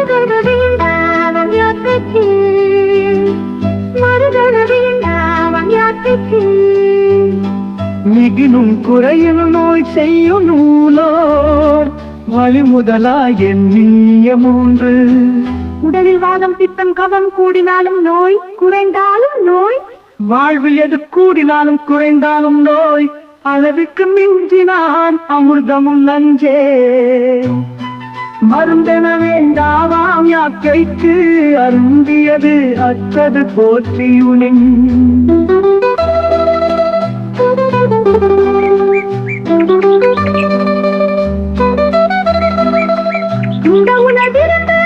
மருதன வேண்டாம் யாத்திரைக்கு, மருதன வேண்டாம் யாத்திரைக்கு. மிகினும் குறையும் நோய் செய்யும் நூலோ வழி முதலாய் எண்ணிய மூன்று. உடலில் வாதம் பித்தம் கவம் கூடினாலும் நோய், குறைந்தாலும் நோய். வாழ்வில் எது கூடினாலும் குறைந்தாலும் நோய், அளவுக்கு மிஞ்சினான் அமிர்தமும் நஞ்சே. மருந்தென வேண்டாவாம் யாக்கைக்கு, அருந்தியது அற்றது போற்றியுனின். இந்த உணவிலிருந்து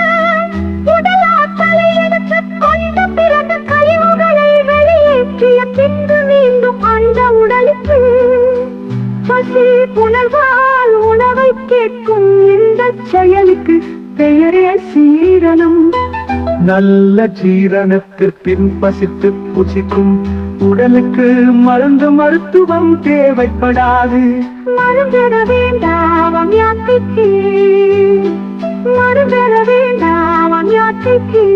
உடலாற்றலை எடுத்துக் கொண்டு பிறந்த கழிவுகளை வெளியேற்றிய பின்பு மீண்டும் அந்த உடலுக்கு பசி உணர்வால் உணவை கேட்கும் இந்த செயலுக்கு பெயரே சீரணம். நல்ல சீரணத்திற்கு பின் பசித்து புசிக்கும் உடலுக்கு மருந்து மருத்துவம் தேவைப்படாது. மருந்தென வேண்டாம் யாத்திரைக்கு, மருந்தென வேண்டாம் யாத்திரைக்கு.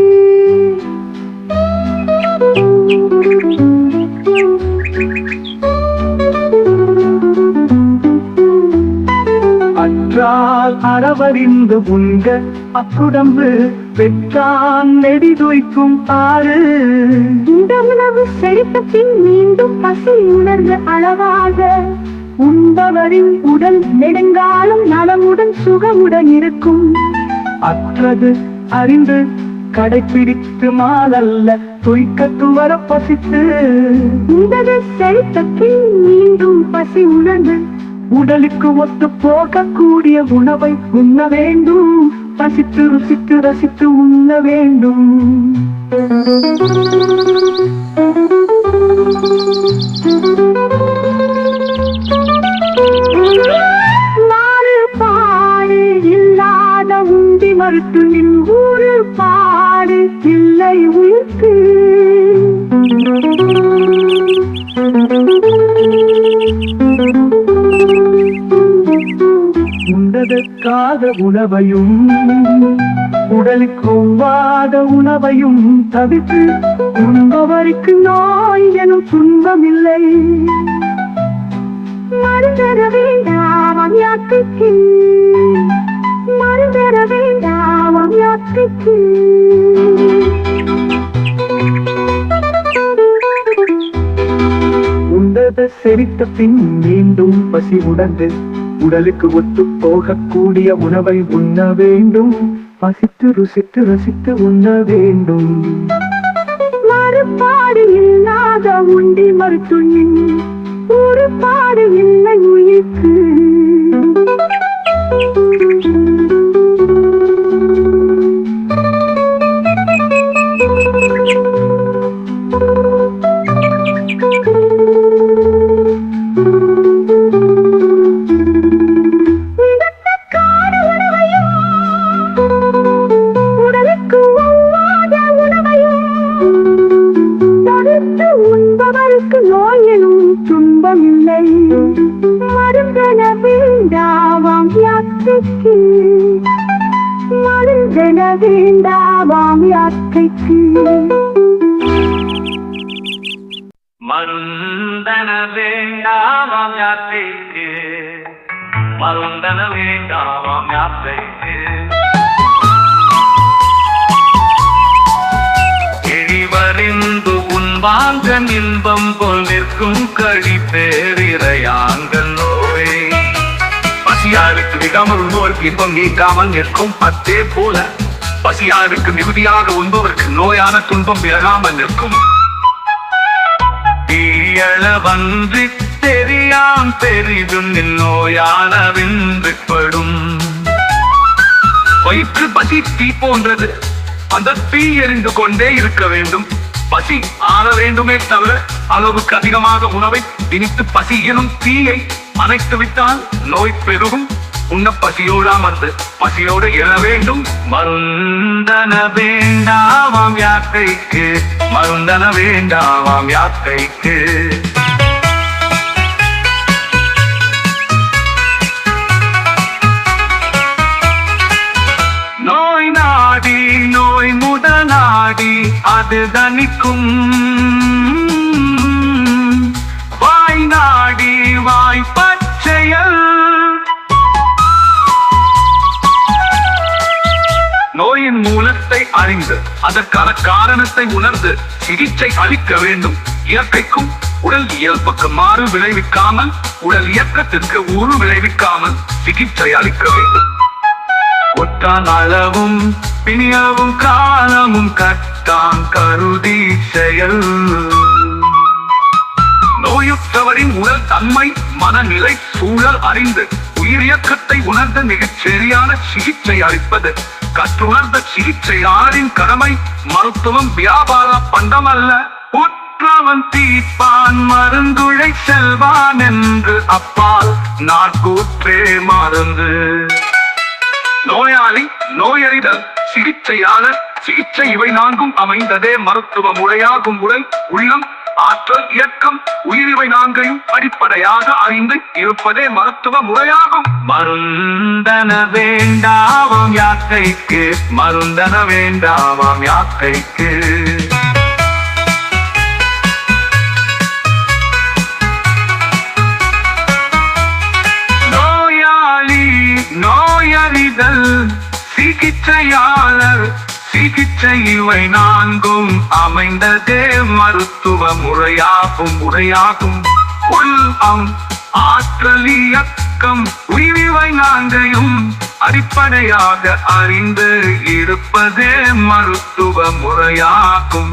அற்றால் அறவறிந்து உண்க அக்குடம்பு பெற்றான் நெடிதுய்க்கும் ஆறு. இந்த உணவு செழித்த பின் மீண்டும் பசி உணர்ந்த அளவாக உண்பவரின் உடல் நெடுங்காலம் நலமுடன் சுகமுடன் இருக்கும். அற்றது அறிந்து கடைப்பிடித்து மாலல்ல துய்க்க துவர பசித்து. உண்டது செழித்த பின் மீண்டும் பசி உணர்ந்து உடலுக்கு ஒத்து போகக்கூடிய உணவை உண்ண வேண்டும். பசித்து ருசித்து ரசித்து உண்ண வேண்டும். மாறுபாடு இல்லாத உண்டி மறுத்து நின் ஊறு பாடு இல்லை உயிர்க்கு. உண்டதற்காத உணவையும் உடலுக்கு ஒவ்வாத உணவையும் தவிர்த்து உண்பவருக்கு நோய் எனும் துன்பமில்லை. மருந்தென வேண்டாம் யாத்திரைக்கு, மருந்தென வேண்டாம் யாத்திரைக்கு. உண்டத செரித்த பின் மீண்டும் பசி உணர்ந்து உடலுக்கு ஒத்து போகக்கூடிய உணவை உண்ண வேண்டும். பசித்து ருசித்து ரசித்து உண்ண வேண்டும். மாறுபாடு இல்லாத உண்டி மருத்துவனின் ஒருபாடு இல்லை உயிர்க்கு. உண்பவருக்கு நோய் எனும் துன்பமில்லை. மருந்தென வேண்டாவாம் யாத்திரைக்கு, மருந்தென வேண்டாவாம் யாத்திரைக்கு. மருந்தன வேண்டாவாம் யாத்திரைக்கு, மருந்தன வேண்டாவாம் யாத்திரைக்கு. எரிவறிந்து உண்பாங்க இன்பம் போல் நிற்கும் கழி பேரிரையாங்கள் நோய். பசியாருக்கு விடாமல் உண்பவருக்கு இன்பம் நீக்காமல் நிற்கும். அதே போல பசியாருக்கு மிகுதியாக உண்பவருக்கு நோயான துன்பம் விலகாமல் நிற்கும். தீயள வந்து தெரியாம் பெரிதும் நோயான விந்துப்படும். வயிற்று பசி தீ போன்றது. அந்த தீ எரிந்து கொண்டே இருக்க வேண்டும். பசி ஆற வேண்டுமே தவிர அளவுக்கு அதிகமாக உணவை திணித்து பசி எனும் தீயை அணைத்து விட்டால் நோய் பெருகும். உண்ண பசியோடாம் வந்து பசியோடு எழ வேண்டும். மருந்தன வேண்டாவாம் யாக்கைக்கு, மருந்தன வேண்டாவாம் யாக்கைக்கு. நோய் நாடி நோய் முதலாடி அது தணிக்கும். வாய் நாடி வாய் பச்சையல் நோயின் மூலத்தை அறிந்து அதற்கான காரணத்தை உணர்ந்து சிகிச்சை அளிக்க வேண்டும். இயற்கைக்கும் உடல் இயல்புக்கு மாறு விளைவிக்காமல், உடல் இயக்கத்திற்கு ஊறு விளைவிக்காமல் சிகிச்சை அளிக்க வேண்டும். ஒட்டான் அளவும் பிணியவும் காலமும் கட்டான் கருதி செயல். நோயுற்றவரின் உடல் தன்மை மனநிலை சூழல் அறிந்து உயிர் இயக்கத்தை உணர்ந்த மிகச் சரியான சிகிச்சை அளிப்பது கற்றுணர்ந்த சிகிச்சையாளரின் கடமை. மருத்துவம் வியாபார பண்டம் அல்ல. உற்றவன் தீர்ப்பான் மருந்துழை செல்வான் என்று அப்பால் நாட்கூற்றே மருந்து. நோயாளி, நோயறிதல், சிகிச்சையாளர், சிகிச்சை இவை நான்கும் அமைந்ததே மருத்துவ முறையாகும். உடல், உள்ளம், ஆற்றல், இயக்கம், உயிர் இவை நான்கையும் அடிப்படையாக அறிந்து இருப்பதே மருத்துவ முறையாகும். மருந்தன வேண்டாவாம் யாக்கைக்கு, மருந்தன வேண்டாவாம் யாக்கைக்கு. நோயாளி, நோயறிதல், சிகிச்சையாளர், சிகிச்சை இவை நான்கும் அமைந்ததே மருத்துவ முறையாகும். உள்ளம், ஆற்றல், இயக்கம், உயிரிவை நான்கையும் அடிப்படையாக அறிந்து இருப்பதே மருத்துவ முறையாகும்.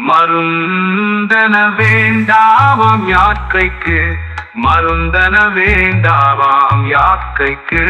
மருந்தன வேண்டாவாம் யாக்கைக்கு, மருந்தன வேண்டாவாம் யாக்கைக்கு.